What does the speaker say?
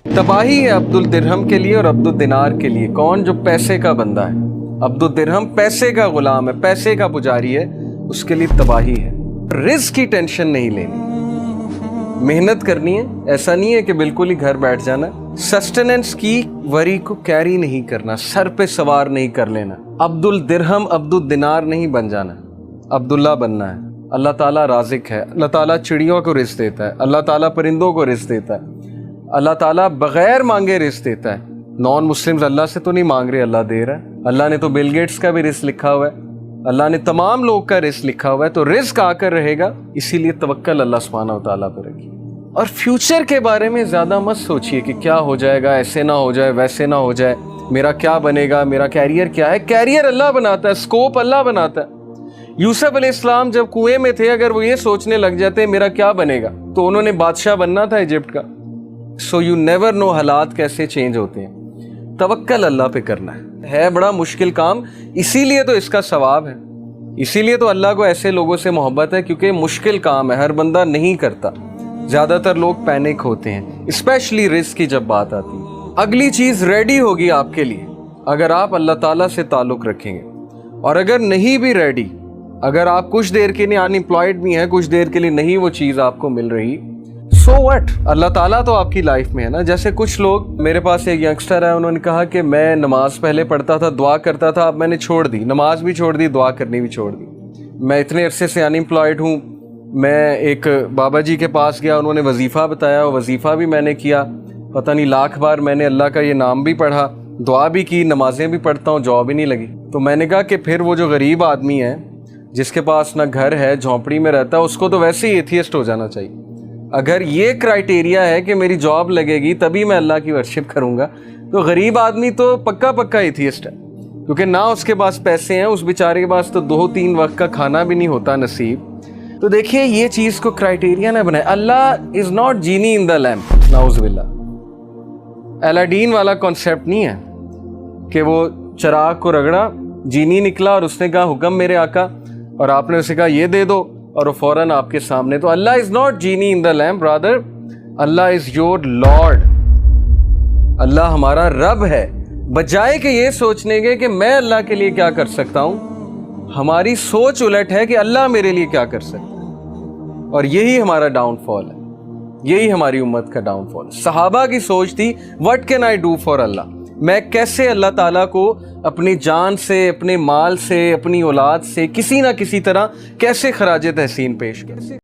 तबाही है अब्दुल दिरहम के लिए और अब्दुल दिनार के लिए। कौन? जो पैसे का बंदा है। अब्दुल दिरहम पैसे का गुलाम है, पैसे का पुजारी है, उसके लिए तबाही है। रिस्क की टेंशन नहीं लेनी, मेहनत करनी है। ऐसा नहीं है कि बिल्कुल ही घर बैठ जाना। सस्टेनेंस की वरी को कैरी नहीं करना, सर पे सवार नहीं कर लेना। अब्दुल दिरहम अब्दुल दिनार नहीं बन जाना, अब्दुल्ला बनना है। अल्लाह ताला राज़िक है, अल्लाह ताला चिड़ियों को रिज़्क़ देता है, अल्लाह ताला परिंदों को रिज़्क़ देता है, अल्लाह ताला बग़ैर मांगे रिज़्क़ देता है। नॉन मुस्लिम्स अल्लाह से तो नहीं मांग रहे, अल्लाह दे रहा है। अल्लाह ने तो बिल गेट्स का भी रिज़्क़ लिखा हुआ है, अल्लाह ने तमाम लोग का रिज़्क़ लिखा हुआ है, तो रिज़्क़ आकर रहेगा। इसीलिए तवक्कल अल्लाह सुब्हानहू व तआला पर रखिए। और फ्यूचर के बारे में ज़्यादा मत सोचिए कि क्या हो जाएगा, ऐसे ना हो जाए, वैसे ना हो जाए, मेरा क्या बनेगा, मेरा कैरियर क्या है। कैरियर अल्लाह बनाता है, स्कोप अल्लाह बनाता है। यूसुफ अलैहिस्सलाम जब कुएं में थे, अगर वो ये सोचने लग जाते मेरा क्या बनेगा, तो उन्होंने बादशाह बनना था इजिप्ट का। सो यू नेवर नो हालात कैसे चेंज होते हैं। तवक्कल अल्लाह पे करना है बड़ा मुश्किल काम, इसीलिए तो इसका सवाब है, इसीलिए तो अल्लाह को ऐसे लोगों से मोहब्बत है, क्योंकि मुश्किल काम है, हर बंदा नहीं करता। ज़्यादातर लोग पैनिक होते हैं, स्पेशली रिस्क की जब बात आती है। अगली चीज़ रेडी होगी आपके लिए अगर आप अल्लाह ताला से ताल्लुक़ रखेंगे। और अगर नहीं भी रेडी, अगर आप कुछ देर के लिए अनएम्प्लॉयड भी हैं, कुछ देर के लिए नहीं वो चीज़ आपको मिल रही, सो व्हाट, अल्लाह ताला तो आपकी लाइफ में है ना। जैसे कुछ लोग, मेरे पास एक यंगस्टर है, उन्होंने कहा कि मैं नमाज पहले पढ़ता था, दुआ करता था, अब मैंने छोड़ दी, नमाज भी छोड़ दी, दुआ करनी भी छोड़ दी। मैं इतने अरसे से अनएम्प्लॉयड हूँ। मैं एक बाबा जी के पास गया, उन्होंने वजीफ़ा बताया, वो वजीफ़ा भी मैंने किया, पता नहीं लाख बार मैंने अल्लाह का ये नाम भी पढ़ा, दुआ भी की, नमाजें भी पढ़ता हूँ, जॉब ही नहीं लगी। तो मैंने कहा कि फिर वो जो गरीब आदमी है जिसके पास ना घर है, झोंपड़ी में रहता है, उसको तो वैसे ही एथियस्ट हो जाना चाहिए। अगर ये क्राइटेरिया है कि मेरी जॉब लगेगी तभी मैं अल्लाह की वर्शिप करूँगा, तो गरीब आदमी तो पक्का पक्का एथियस्ट है, क्योंकि ना उसके पास पैसे हैं, उस बेचारे के पास तो 2-3 वक्त का खाना भी नहीं होता नसीब। तो देखिए ये चीज़ को क्राइटेरिया ना बनाए। Allah is not genie in the lamp, नाउज़ुबिल्लाह। अलादीन वाला कॉन्सेप्ट नहीं है कि वो चिराग को रगड़ा, जीनी निकला और उसने कहा हुक्म मेरे आका, और आपने उसे कहा ये दे दो, और वो फौरन आपके सामने। तो Allah is not genie in the lamp, rather Allah is your lord. Allah हमारा रब है। बजाय कि ये सोचने के कि मैं अल्लाह के लिए क्या कर सकता हूँ, हमारी सोच उलट है कि अल्लाह मेरे लिए क्या कर सकता है। और यही हमारा डाउनफॉल है, यही हमारी उम्मत का डाउनफॉल है। सहाबा की सोच थी what can I do for Allah, मैं कैसे अल्लाह ताला को अपनी जान से, अपने माल से, अपनी औलाद से, किसी ना किसी तरह कैसे खराज तहसीन पेश करूं।